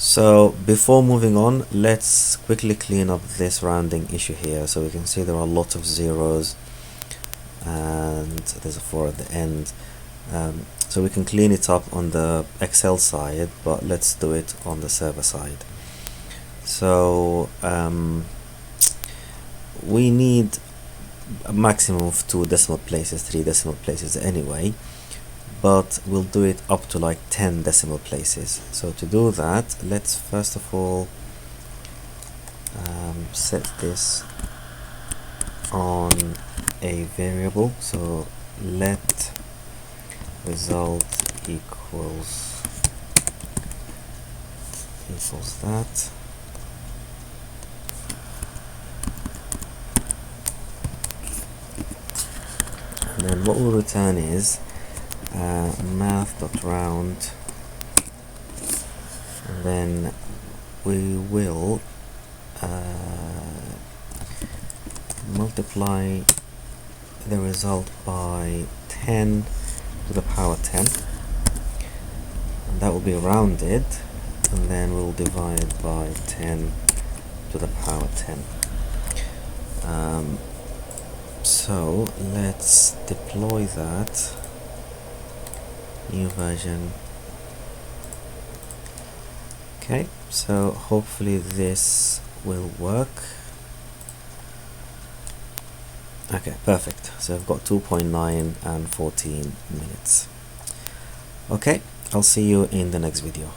So before moving on, let's quickly clean up this rounding issue here. So we can see there are lots of zeros and there's a 4 at the end. So we can clean it up on the Excel side, but let's do it on the server side. So we need a maximum of 2 decimal places, 3 decimal places anyway, but we'll do it up to like 10 decimal places. So to do that, let's first of all set this on a variable. So let result equals that. And then what we'll return is math.round, and then we will multiply the result by 10 to the power 10, and that will be rounded, and then we'll divide by 10 to the power 10. So let's deploy that new version. Okay, so hopefully this will work. Okay, perfect. So I've got 2.9 and 14 minutes. Okay, I'll see you in the next video.